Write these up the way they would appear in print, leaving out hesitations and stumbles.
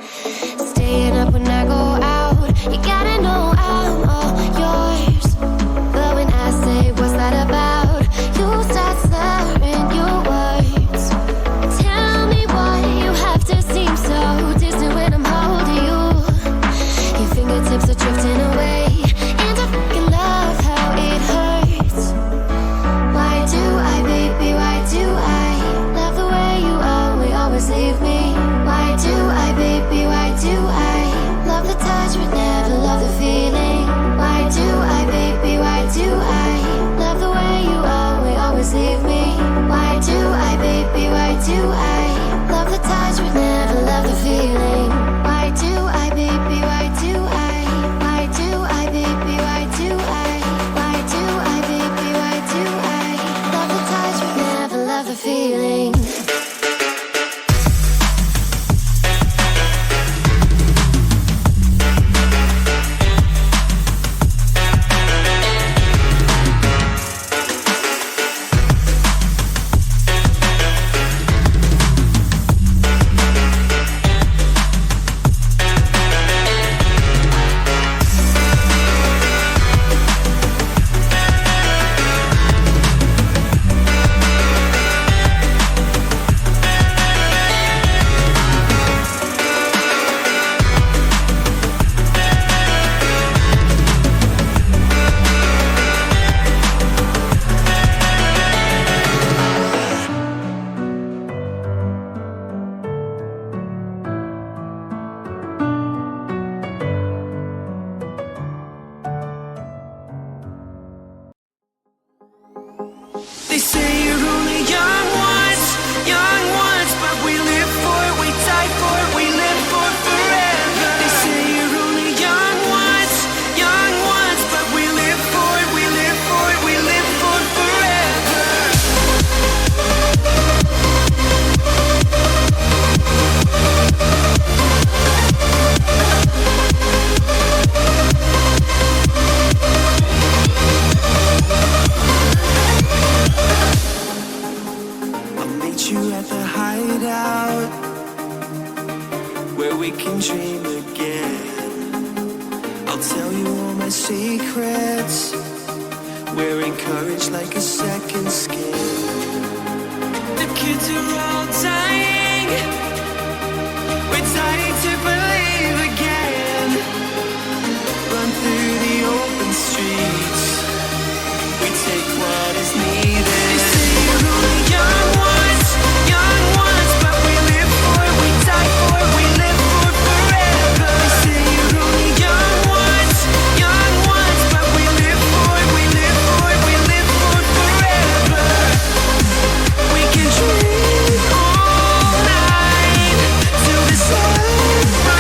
Staying up when I go out, you gotta know I'm all yours. But when I say what's that about, you start slurring your words. Tell me why you have to seem so distant when I'm holding you. Your fingertips are drifting away, and I fucking love how it hurts. Why do I, baby, why do I love the way you always leave me? Why do I, baby, why do I love the touch but never love the feeling? Why do I, baby, why do I love the way you always leave me? Why do I, baby, why do I love the touch but never love the feeling? Why do I, baby, why do I? Why do I, baby, why do I? Why do I, baby, why do I love the touch but never love the feeling? They say you're only young once, but we live for it, we die for it, we live for forever. They say you're only young once, but we live for it, we live for it, we live for forever. You at the hideout, where we can dream again. I'll tell you all my secrets. We're encouraged like a second skin. The kids are all dying. We're dying to believe again. Run through the open streets. We take what is needed. They say you're only young ones, but we live for it, we die for it, we live for forever. They say you're only young ones, but we live for it, we live for it, we live for forever. We can dream all night till the sun rises.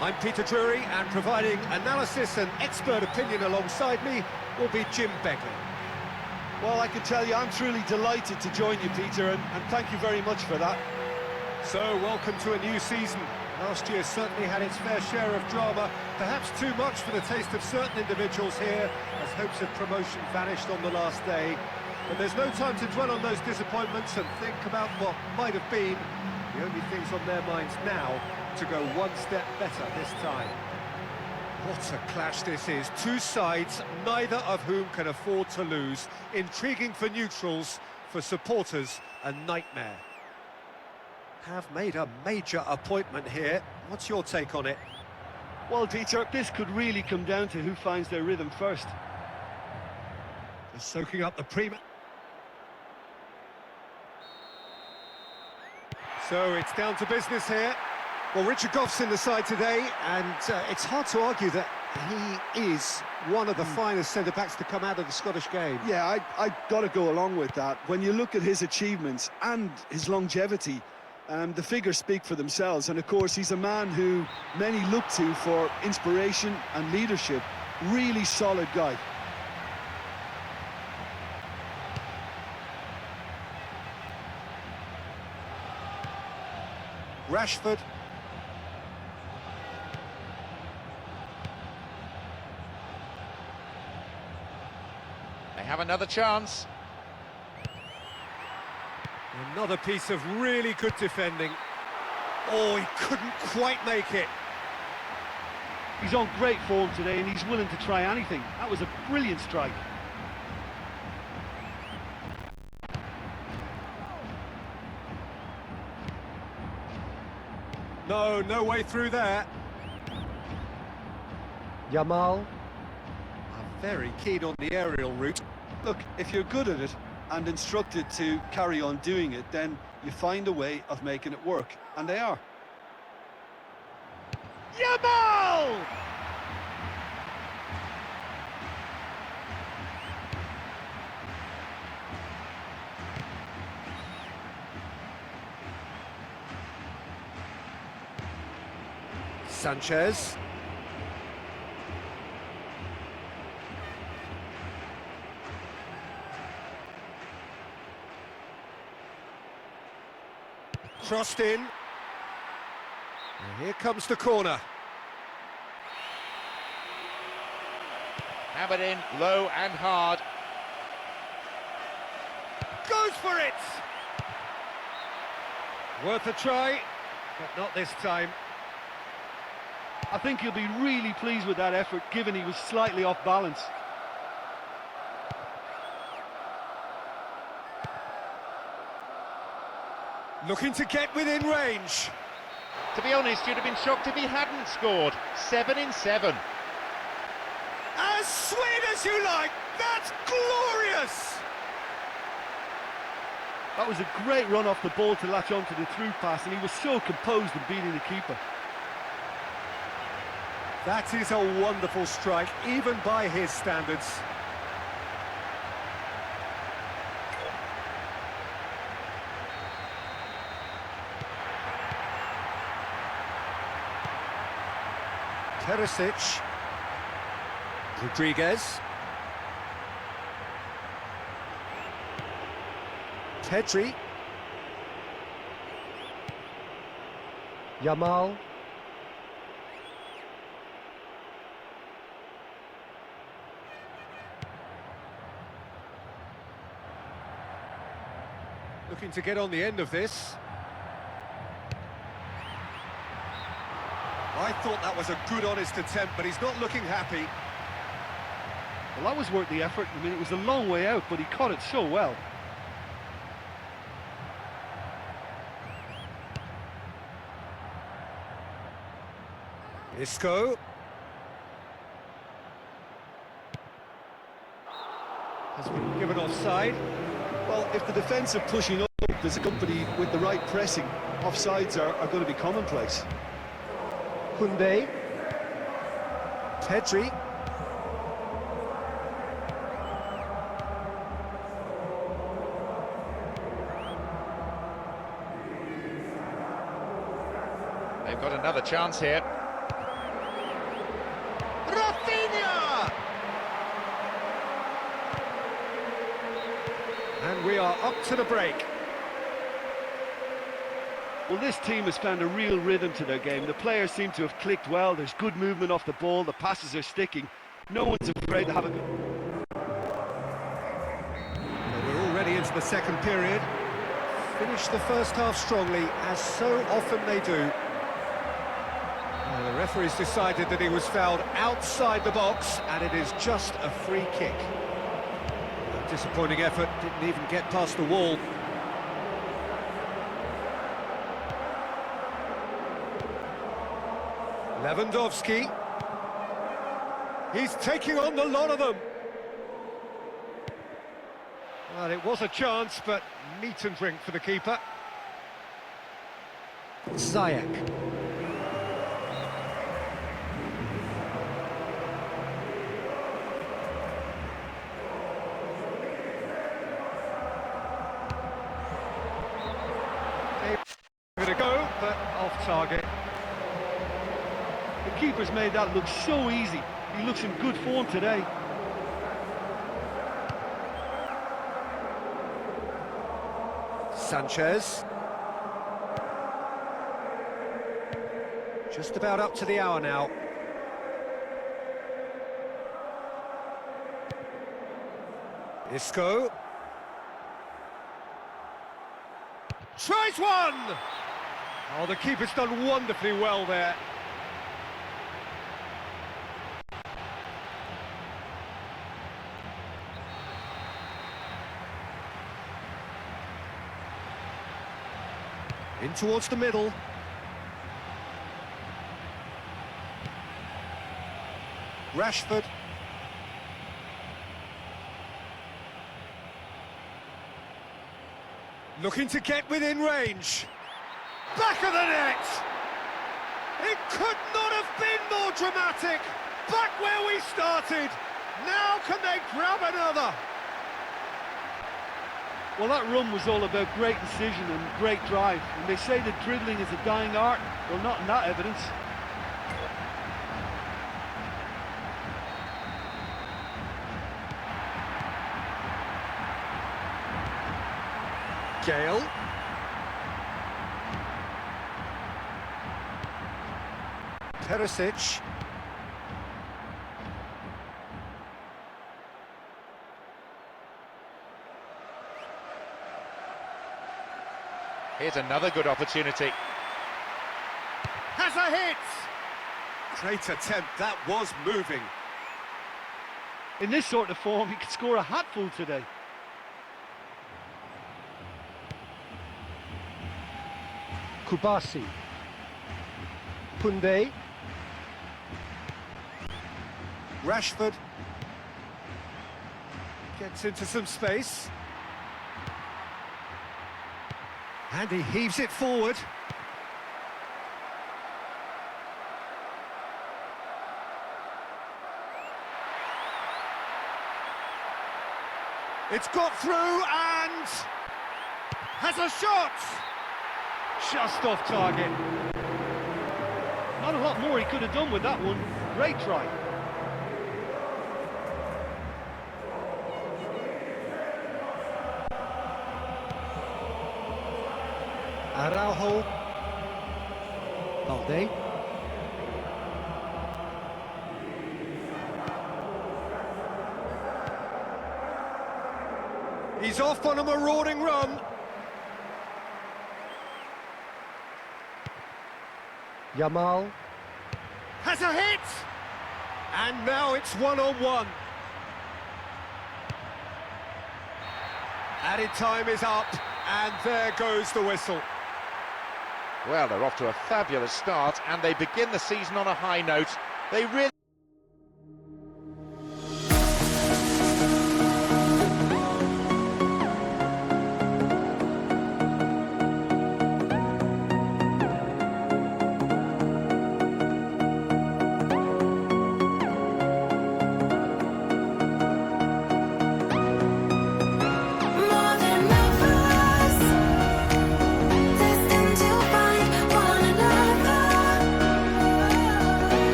I'm Peter Drury, and providing analysis and expert opinion alongside me will be Jim Begley. Well, I can tell you I'm truly delighted to join you, Peter, and thank you very much for that. So, welcome to a new season. Last year certainly had its fair share of drama, perhaps too much for the taste of certain individuals here, as hopes of promotion vanished on the last day. But there's no time to dwell on those disappointments and think about what might have been. The only things on their minds now to go one step better this time. What a clash this is. Two sides, neither of whom can afford to lose. Intriguing for neutrals, for supporters, a nightmare. Have made a major appointment here. What's your take on it? Well, Peter, this could really come down to who finds their rhythm first. Just soaking up the premium. So it's down to business here. Well, Richard Goff's in the side today, and it's hard to argue that he is one of the finest centre-backs to come out of the Scottish game. Yeah, I got to go along with that. When you look at his achievements and his longevity, the figures speak for themselves. And, of course, he's a man who many look to for inspiration and leadership. Really solid guy. Rashford. They have another chance. Another piece of really good defending. Oh, he couldn't quite make it. He's on great form today and he's willing to try anything. That was a brilliant strike. No way through there. Yamal. Very keen on the aerial route. Look, if you're good at it and instructed to carry on doing it, then you find a way of making it work. And they are. Yamal! Sanchez. Crossed in. And here comes the corner. Hammered in, low and hard. Goes for it! Worth a try, but not this time. I think he'll be really pleased with that effort, given he was slightly off balance. Looking to get within range. To be honest, you'd have been shocked if he hadn't scored. 7 in 7. As sweet as you like! That's glorious! That was a great run off the ball to latch onto the through pass, and he was so composed in beating the keeper. That is a wonderful strike, even by his standards. Perisic. Rodriguez. Pedri. Yamal. Looking to get on the end of this. I thought that was a good, honest attempt, but he's not looking happy. Well, that was worth the effort. I mean, it was a long way out, but he caught it so well. Isco. Has been given offside. Well, if the defence are pushing up, there's a company with the right pressing. Offsides are going to be commonplace. Koundé. Pedri. They've got another chance here. we are up to the break. Well, this team has found a real rhythm to their game. The players seem to have clicked well. There's good movement off the ball. The passes are sticking. No one's afraid to have a go. We're already into the second period. Finished the first half strongly, as so often they do. The referee's decided that he was fouled outside the box, and it is just a free kick. A disappointing effort, didn't even get past the wall. Lewandowski. He's taking on the lot of them. Well, it was a chance, but meat and drink for the keeper. Ziyech. Going to go, but off target. The keeper's made that look so easy. He looks in good form today. Sanchez. Just about up to the hour now. Isco. Tries one! Oh, the keeper's done wonderfully well there. In towards the middle. Rashford. Looking to get within range. Back of the net! It could not have been more dramatic. Back where we started. Now can they grab another? Well, that run was all about great decision and great drive. And they say that dribbling is a dying art. Well, not in that evidence. Gale. Perisic. Here's another good opportunity. Has a hit! Great attempt, that was moving. In this sort of form, he could score a hatful today. Kubasi. Koundé. Rashford. Gets into some space. And he heaves it forward. It's got through and has a shot! Just off target. Not a lot more he could have done with that one. Great try. Araujo. Balde. He's off on a marauding run. Yamal. Has a hit! And now it's one-on-one. Added time is up, and there goes the whistle. Well, they're off to a fabulous start, and they begin the season on a high note. They really...